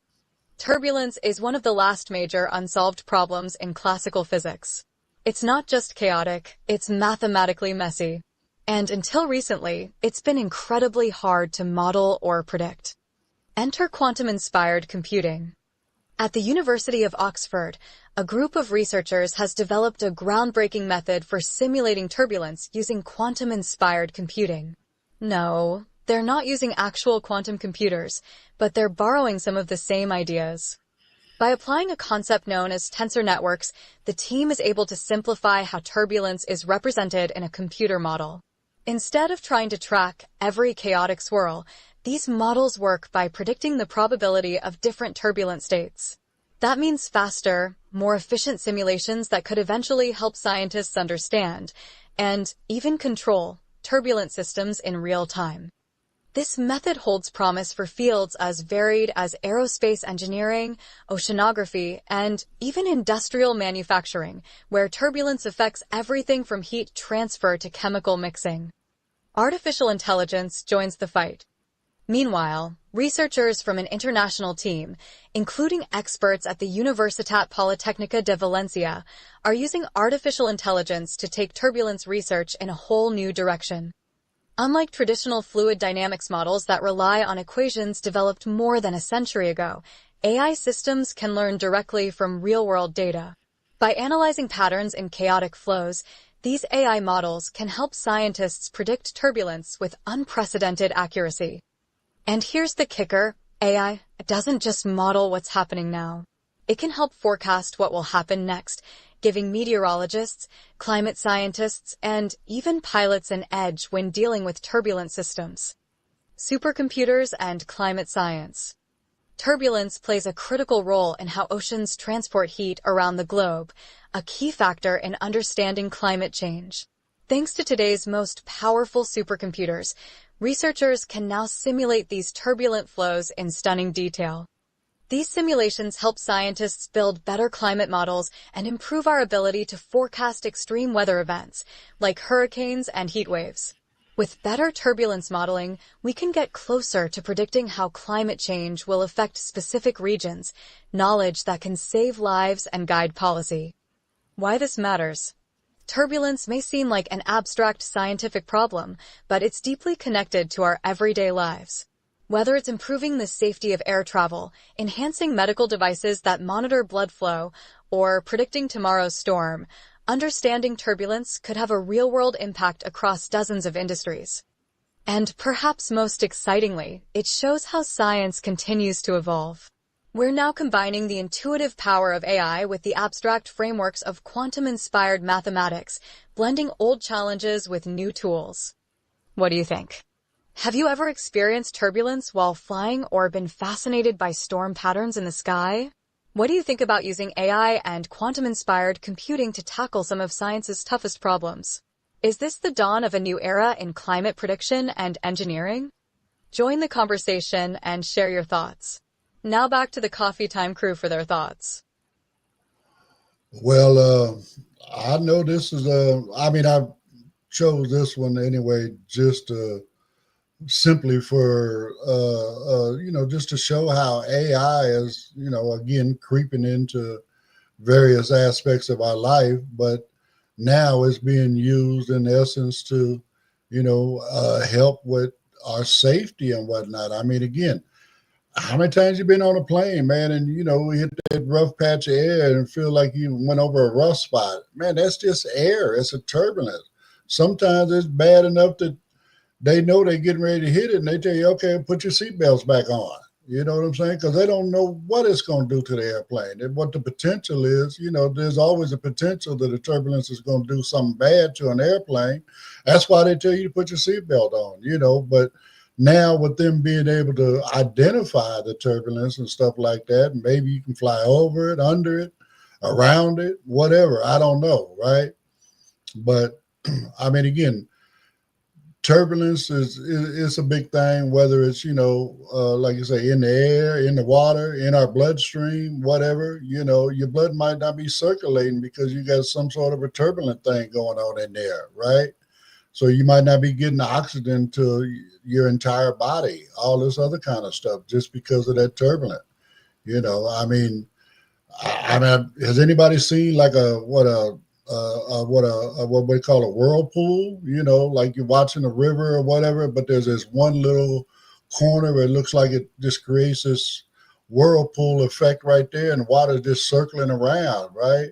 Turbulence is one of the last major unsolved problems in classical physics. It's not just chaotic, it's mathematically messy. And until recently, it's been incredibly hard to model or predict. Enter quantum-inspired computing. At the University of Oxford, a group of researchers has developed a groundbreaking method for simulating turbulence using quantum-inspired computing. No, they're not using actual quantum computers, but they're borrowing some of the same ideas. By applying a concept known as tensor networks, the team is able to simplify how turbulence is represented in a computer model. Instead of trying to track every chaotic swirl, these models work by predicting the probability of different turbulent states. That means faster, more efficient simulations that could eventually help scientists understand, and even control, turbulent systems in real time. This method holds promise for fields as varied as aerospace engineering, oceanography, and even industrial manufacturing, where turbulence affects everything from heat transfer to chemical mixing. Artificial intelligence joins the fight. Meanwhile, researchers from an international team, including experts at the Universitat Politècnica de Valencia, are using artificial intelligence to take turbulence research in a whole new direction. Unlike traditional fluid dynamics models that rely on equations developed more than a century ago, AI systems can learn directly from real-world data. By analyzing patterns in chaotic flows, these AI models can help scientists predict turbulence with unprecedented accuracy. And here's the kicker, AI doesn't just model what's happening now. It can help forecast what will happen next, giving meteorologists, climate scientists, and even pilots an edge when dealing with turbulent systems. Supercomputers and climate science. Turbulence plays a critical role in how oceans transport heat around the globe, a key factor in understanding climate change. Thanks to today's most powerful supercomputers, researchers can now simulate these turbulent flows in stunning detail. These simulations help scientists build better climate models and improve our ability to forecast extreme weather events, like hurricanes and heat waves. With better turbulence modeling, we can get closer to predicting how climate change will affect specific regions, knowledge that can save lives and guide policy. Why this matters? Turbulence may seem like an abstract scientific problem, but it's deeply connected to our everyday lives. Whether it's improving the safety of air travel, enhancing medical devices that monitor blood flow, or predicting tomorrow's storm, understanding turbulence could have a real-world impact across dozens of industries. And perhaps most excitingly, it shows how science continues to evolve. We're now combining the intuitive power of AI with the abstract frameworks of quantum-inspired mathematics, blending old challenges with new tools. What do you think? Have you ever experienced turbulence while flying or been fascinated by storm patterns in the sky? What do you think about using AI and quantum-inspired computing to tackle some of science's toughest problems? Is this the dawn of a new era in climate prediction and engineering? Join the conversation and share your thoughts. Now back to the Coffee Time crew for their thoughts. Well, I know this is I chose this one anyway, just simply for just to show how AI is, again, creeping into various aspects of our life, but now it's being used in essence to help with our safety and whatnot. I mean, again, how many times you been on a plane, man, and we hit that rough patch of air and feel like you went over a rough spot? Man, that's just air. It's a turbulence. Sometimes it's bad enough that they know they're getting ready to hit it, and they tell you, okay, put your seatbelts back on. You know what I'm saying? Because they don't know what it's going to do to the airplane. And what the potential is, there's always a potential that the turbulence is going to do something bad to an airplane. That's why they tell you to put your seatbelt on, But now with them being able to identify the turbulence and stuff like that, maybe you can fly over it, under it, around it, whatever. I don't know, right? But I mean, again, turbulence is a big thing. Whether it's like you say, in the air, in the water, in our bloodstream, whatever. Your blood might not be circulating because you got some sort of a turbulent thing going on in there, right? So you might not be getting the oxygen to your entire body, all this other kind of stuff, just because of that turbulence. I mean, has anybody seen like what we call a whirlpool? Like you're watching a river or whatever, but there's this one little corner where it looks like it just creates this whirlpool effect right there, and water just circling around, right?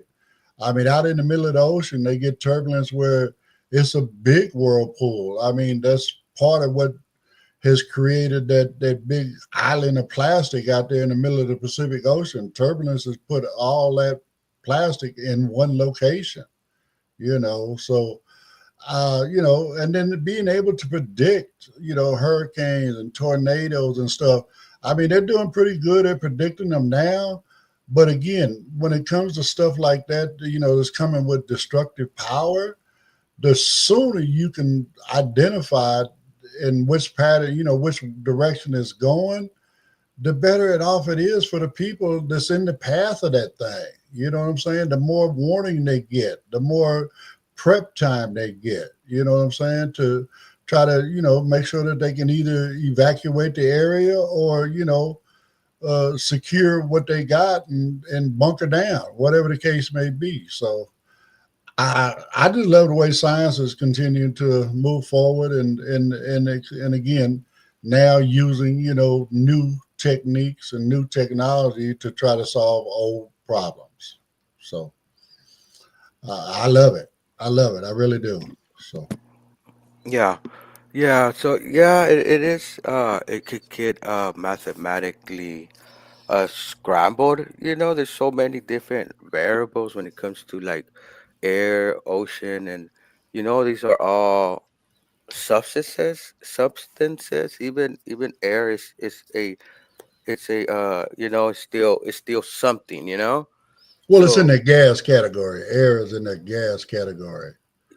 I mean, out in the middle of the ocean, they get turbulence where it's a big whirlpool. I mean, that's part of what has created that big island of plastic out there in the middle of the Pacific Ocean. Turbulence has put all that plastic in one location, So, and then being able to predict, hurricanes and tornadoes and stuff. I mean, they're doing pretty good at predicting them now. But again, when it comes to stuff like that, that's coming with destructive power, the sooner you can identify in which pattern, which direction it's going, the better it off it is for the people that's in the path of that thing. You know what I'm saying? The more warning they get, the more prep time they get, you know what I'm saying? To try to, make sure that they can either evacuate the area or, secure what they got and bunker down, whatever the case may be. So I just love the way science is continuing to move forward and again now using new techniques and new technology to try to solve old problems. So I love it. I love it. I really do. So Yeah. Yeah. So yeah, it is. It could get mathematically scrambled. There's so many different variables when it comes to like air, ocean, and these are all substances. Even air it's still something. well, it's in So the gas category. Air is in the gas category.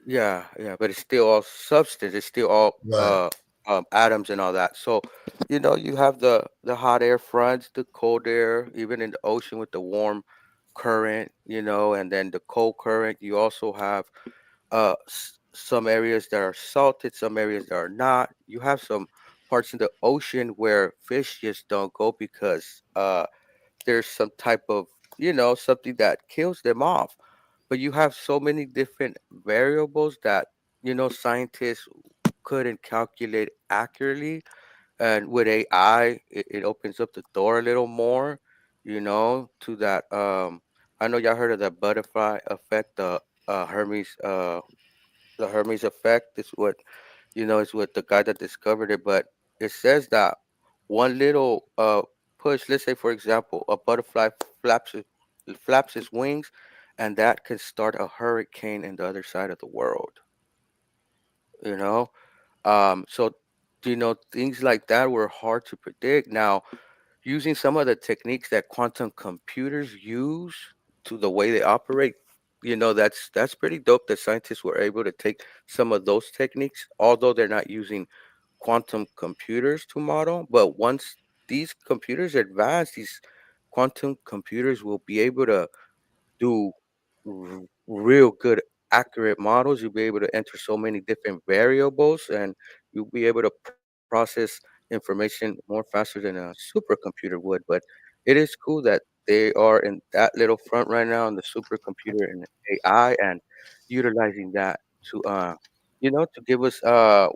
yeah, yeah, but it's still all substance. It's still all Right. atoms and all that. So you have the hot air fronts, the cold air, even in the ocean with the warm current, and then the cold current. You also have some areas that are salted, some areas that are not. You have some parts in the ocean where fish just don't go because there's some type of something that kills them off. But you have so many different variables that scientists couldn't calculate accurately. And with AI, it opens up the door a little more, to that. I know y'all heard of that butterfly effect, the Hermes effect. Is what is what the guy that discovered it. But it says that one little push, let's say for example, a butterfly flaps its, flaps its wings, and that can start a hurricane in the other side of the world. You know, so things like that were hard to predict. Now, using some of the techniques that quantum computers use to the way they operate, that's pretty dope that scientists were able to take some of those techniques, although they're not using quantum computers to model. But once these computers advance, these quantum computers will be able to do real good accurate models. You'll be able to enter so many different variables, and you'll be able to process information more faster than a supercomputer would. But it is cool that they are in that little front right now in the supercomputer and AI, and utilizing that to to give us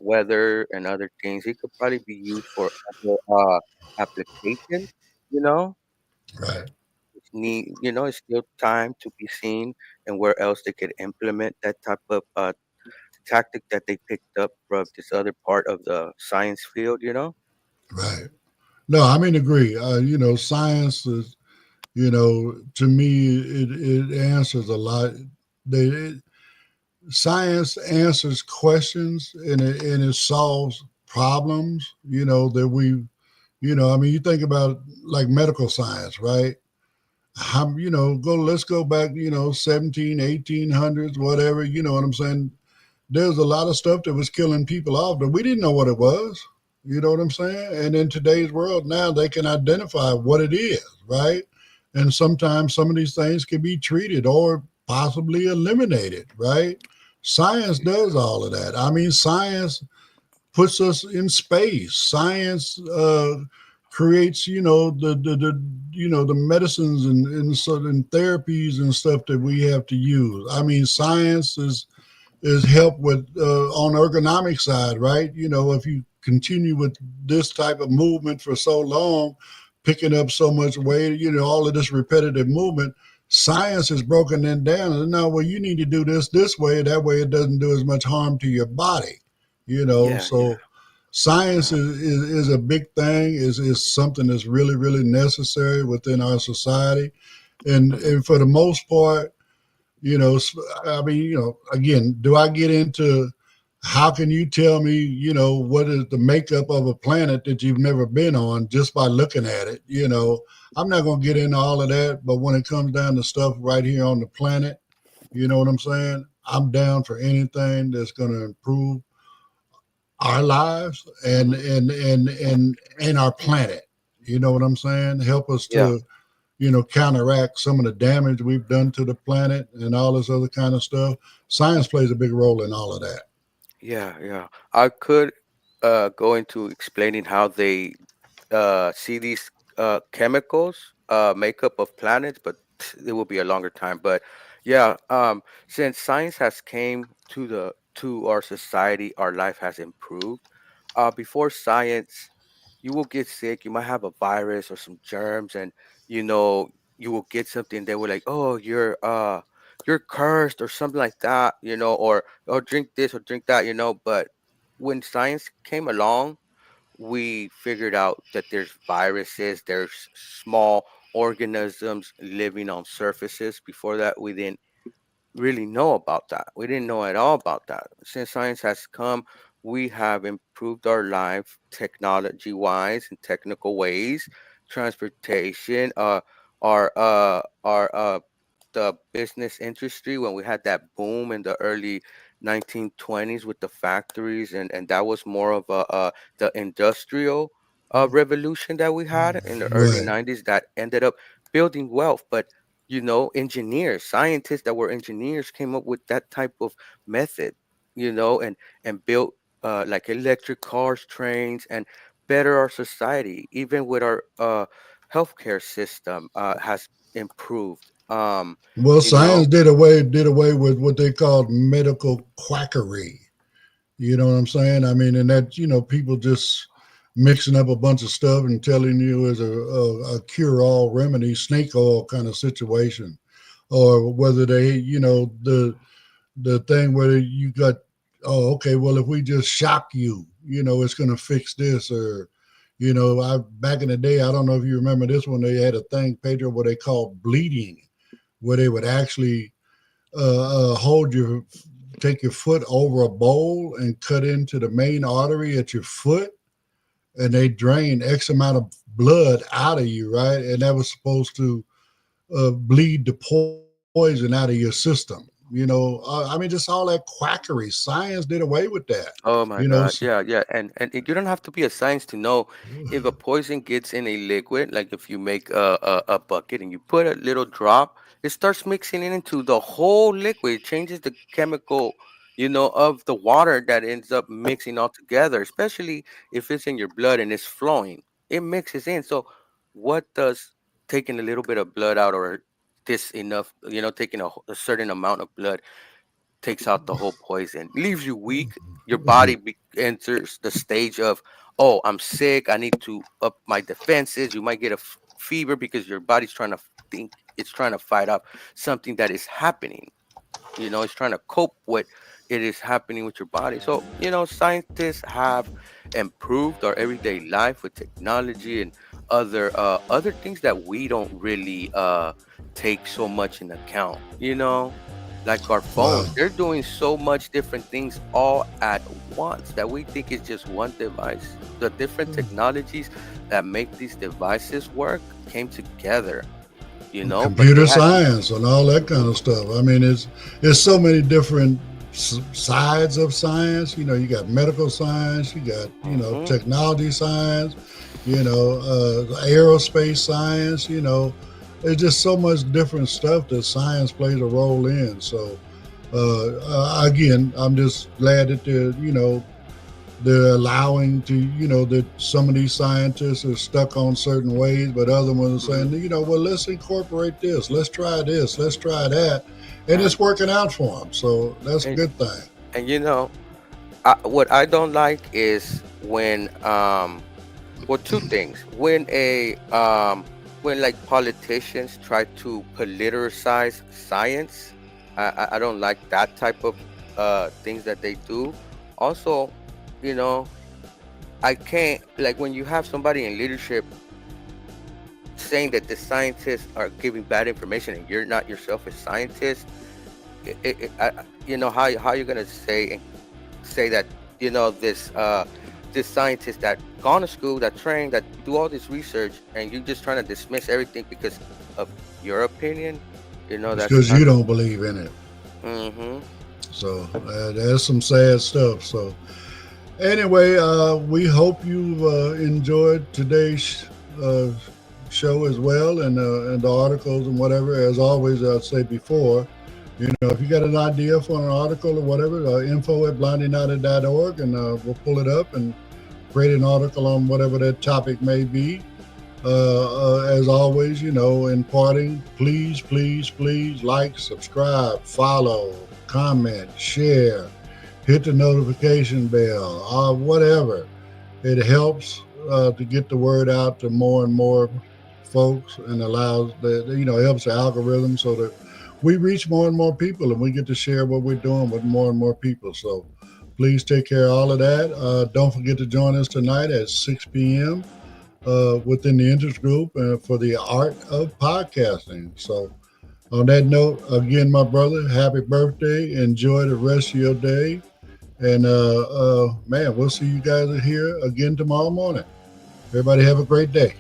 weather and other things. It could probably be used for other applications, you know Right. it's still time to be seen and where else they could implement that type of tactic that they picked up from this other part of the science field. Right. No, I mean, agree. Science is, to me, it answers a lot. Science answers questions and it solves problems, that we, I mean, you think about like medical science, right? how, let's go back, 17, 1800s, whatever, you know what I'm saying? There's a lot of stuff that was killing people off that we didn't know what it was. You know what I'm saying? And in today's world now, they can identify what it is, right? And sometimes some of these things can be treated or possibly eliminated, right? Science does all of that. I mean, science puts us in space. Science creates, the medicines and certain therapies and stuff that we have to use. I mean, science is help with on ergonomic side, right? If you continue with this type of movement for so long, picking up so much weight, all of this repetitive movement, science has broken that down. And now, well, you need to do this way. That way, it doesn't do as much harm to your body. Yeah, yeah, So science yeah. is a big thing. Is something that's really really necessary within our society, and Mhm. and for the most part, I mean, again, do I get into how can you tell me, what is the makeup of a planet that you've never been on just by looking at it? I'm not going to get into all of that, but when it comes down to stuff right here on the planet, you know what I'm saying? I'm down for anything that's going to improve our lives and Mhm. and and and and our planet. You know what I'm saying? Help us Yeah. to counteract some of the damage we've done to the planet and all this other kind of stuff. Science plays a big role in all of that. Yeah, yeah. I could go into explaining how they see these chemicals makeup of planets, but it will be a longer time. But yeah, since science has came to our society, our life has improved. Before science, you will get sick. You might have a virus or some germs, and you know you will get something. They were like, "Oh, you're cursed" or something like that, or drink this or drink that, But when science came along, we figured out that there's viruses, there's small organisms living on surfaces. Before that, we didn't really know about that. We didn't know at all about that. Since science has come, we have improved our life technology wise and technical ways, transportation, our the business industry when we had that boom in the early 1920s with the factories, and that was more of the industrial revolution that we had in the early Right. 90s that ended up building wealth. But engineers, scientists that were engineers came up with that type of method, and built like electric cars, trains, and better our society. Even with our healthcare system has improved. Well, You know, science did away with what they called medical quackery. You know what I'm saying? I mean, and that people just mixing up a bunch of stuff and telling you is a cure-all remedy, snake oil kind of situation, or whether they, the thing where you got, oh, okay, well, if we just shock you, it's going to fix this. Or I back in the day, I don't know if you remember this one, they had a thing, Pedro, what they called bleeding, where they would actually hold your take your foot over a bowl and cut into the main artery at your foot, and they drain X amount of blood out of you, right? And that was supposed to bleed the poison out of your system. I mean, just all that quackery. Science did away with that. oh You my know, God, so, yeah, yeah, and you don't have to be a science to know if a poison gets in a liquid. Like if you make a bucket and you put a little drop, it starts mixing it into the whole liquid. It changes the chemical, of the water that ends up mixing all together. Especially if it's in your blood and it's flowing, it mixes in. So, what does taking a little bit of blood out or this enough, taking a certain amount of blood takes out the whole poison, leaves you weak. Your body enters the stage of, oh, I'm sick. I need to up my defenses. You might get a fever because your body's trying to think, it's trying to fight off something that is happening. It's trying to cope with it is happening with your body. So, scientists have improved our everyday life with technology and other things that we don't really take so much in account, like our wow. phones. They're doing so much different things all at once that we think it's just one device. The different technologies that make these devices work came together you know, but they computer had, science and all that kind of stuff. I mean, it's so many different sides of science. You know, you got medical science, you got technology science, aerospace science. You know, there's just so much different stuff that science plays a role in. So again, I'm just glad that they're allowing that some of these scientists are stuck on certain ways, but other ones are saying, well, let's incorporate this, let's try this, let's try that, and it's working out for them. So that's a good thing. And what I don't like is when two things. When when like politicians try to politicize science, I don't like that type of things that they do. Also, I can't, like, when you have somebody in leadership saying that the scientists are giving bad information and you're not yourself a scientist, how you're gonna say that this scientist that gone to school, that trained, that do all this research, and you're just trying to dismiss everything because of your opinion. That's because you don't believe in it. Mm-hmm. So that's some sad stuff. So anyway, we hope you've enjoyed today's show as well, and the articles and whatever. As always, I'd say before, if you got an idea for an article or whatever, info@blindingunited.org, and we'll pull it up and create an article on whatever that topic may be. As always, in parting, please like, subscribe, follow, comment, share, hit the notification bell, whatever. It helps to get the word out to more and more folks, and allows helps the algorithm so that we reach more and more people, and we get to share what we're doing with more and more people. So please take care of all of that. Don't forget to join us tonight at 6 p.m. Within the interest group for the art of podcasting. So on that note, again, my brother, happy birthday. Enjoy the rest of your day. And man, we'll see you guys here again tomorrow morning. Everybody have a great day.